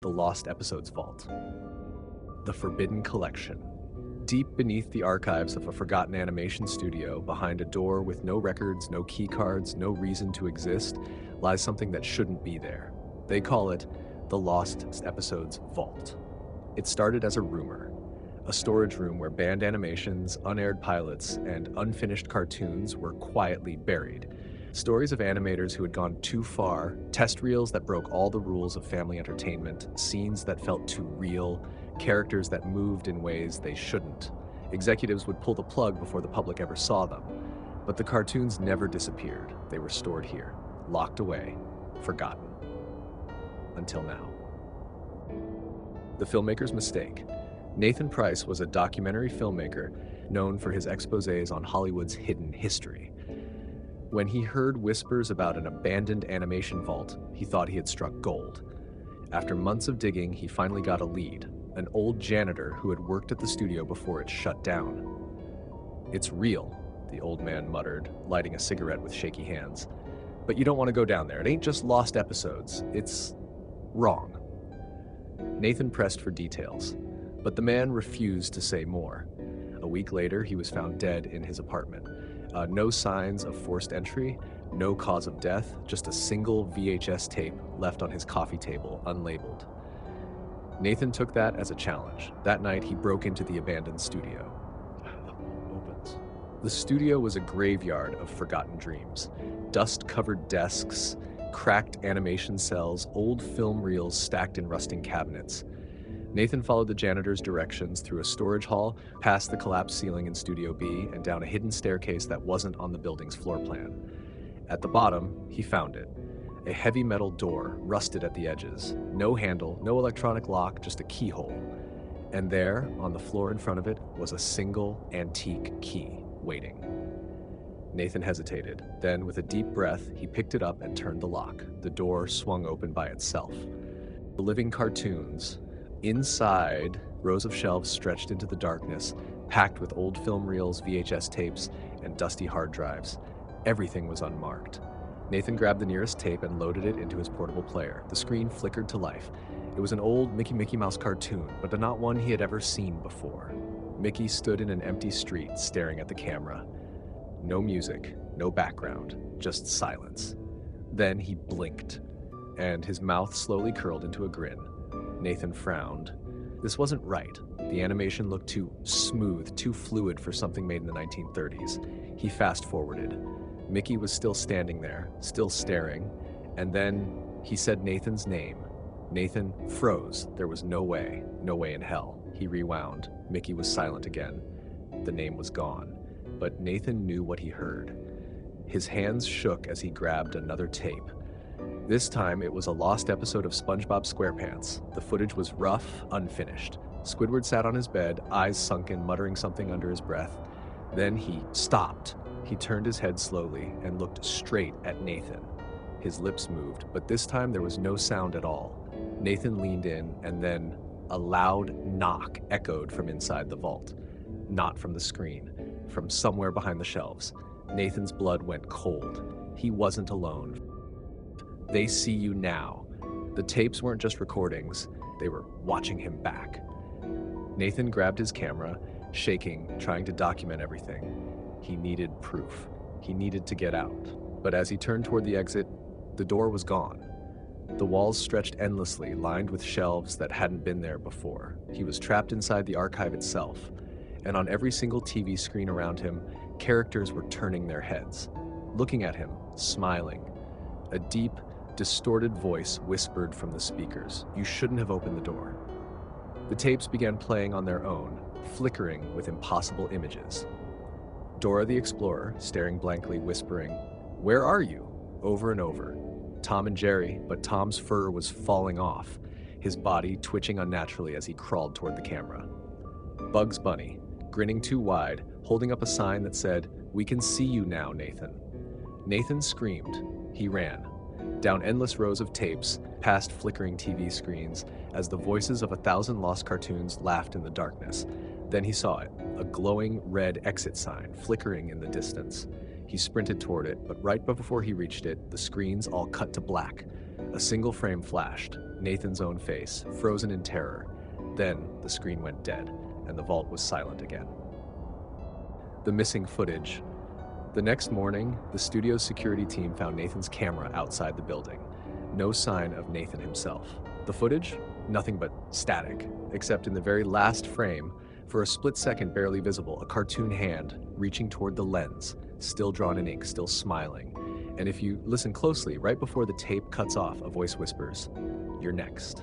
The Lost Episodes Vault. The Forbidden Collection. Deep beneath the archives of a forgotten animation studio, behind a door with no records, no keycards, no reason to exist, lies something that shouldn't be there. They call it the Lost Episodes Vault. It started as a rumor, a storage room where banned animations, unaired pilots, and unfinished cartoons were quietly buried. Stories of animators who had gone too far, test reels that broke all the rules of family entertainment, scenes that felt too real, characters that moved in ways they shouldn't. Executives would pull the plug before the public ever saw them. But the cartoons never disappeared. They were stored here, locked away, forgotten. Until now. The Filmmaker's Mistake. Nathan Price was a documentary filmmaker known for his exposés on Hollywood's hidden history. When he heard whispers about an abandoned animation vault, he thought he had struck gold. After months of digging, he finally got a lead, an old janitor who had worked at the studio before it shut down. "It's real," the old man muttered, lighting a cigarette with shaky hands. "But you don't want to go down there. It ain't just lost episodes. It's wrong." Nathan pressed for details, but the man refused to say more. A week later, he was found dead in his apartment. No signs of forced entry, no cause of death, just a single VHS tape left on his coffee table, unlabeled. Nathan took that as a challenge. That night, he broke into the abandoned studio. Opens. The studio was a graveyard of forgotten dreams. Dust-covered desks, cracked animation cells, old film reels stacked in rusting cabinets. Nathan followed the janitor's directions through a storage hall, past the collapsed ceiling in Studio B, and down a hidden staircase that wasn't on the building's floor plan. At the bottom, he found it. A heavy metal door, rusted at the edges. No handle, no electronic lock, just a keyhole. And there, on the floor in front of it, was a single antique key, waiting. Nathan hesitated. Then, with a deep breath, he picked it up and turned the lock. The door swung open by itself. The living cartoons. Inside, rows of shelves stretched into the darkness, packed with old film reels, VHS tapes, and dusty hard drives. Everything was unmarked. Nathan grabbed the nearest tape and loaded it into his portable player. The screen flickered to life. It was an old Mickey Mouse cartoon, but not one he had ever seen before. Mickey stood in an empty street, staring at the camera. No music, no background, just silence. Then he blinked, and his mouth slowly curled into a grin. Nathan frowned. This wasn't right. The animation looked too smooth, too fluid for something made in the 1930s. He fast-forwarded. Mickey was still standing there, still staring, and then he said Nathan's name. Nathan froze. There was no way in hell. He rewound. Mickey was silent again. The name was gone, but Nathan knew what he heard. His hands shook as he grabbed another tape. This time, it was a lost episode of SpongeBob SquarePants. The footage was rough, unfinished. Squidward sat on his bed, eyes sunken, muttering something under his breath. Then he stopped. He turned his head slowly and looked straight at Nathan. His lips moved, but this time there was no sound at all. Nathan leaned in, and then a loud knock echoed from inside the vault. Not from the screen, from somewhere behind the shelves. Nathan's blood went cold. He wasn't alone. "They see you now." The tapes weren't just recordings, they were watching him back. Nathan grabbed his camera, shaking, trying to document everything. He needed proof. He needed to get out. But as he turned toward the exit, the door was gone. The walls stretched endlessly, lined with shelves that hadn't been there before. He was trapped inside the archive itself. And on every single TV screen around him, characters were turning their heads, looking at him, smiling. A deep, distorted voice whispered from the speakers, "You shouldn't have opened the door." The tapes began playing on their own, flickering with impossible images. Dora the Explorer, staring blankly, whispering, "Where are you?" over and over. Tom and Jerry, but Tom's fur was falling off, his body twitching unnaturally as he crawled toward the camera. Bugs Bunny, grinning too wide, holding up a sign that said, "We can see you now, Nathan." Nathan screamed. He ran. Down endless rows of tapes, past flickering TV screens, as the voices of 1,000 lost cartoons laughed in the darkness. Then he saw it, a glowing red exit sign flickering in the distance. He sprinted toward it, but right before he reached it, the screens all cut to black. A single frame flashed. Nathan's own face, frozen in terror. Then the screen went dead, and the vault was silent again. The missing footage. The next morning, the studio's security team found Nathan's camera outside the building. No sign of Nathan himself. The footage? Nothing but static, except in the very last frame, for a split second barely visible, a cartoon hand reaching toward the lens, still drawn in ink, still smiling. And if you listen closely, right before the tape cuts off, a voice whispers, "You're next."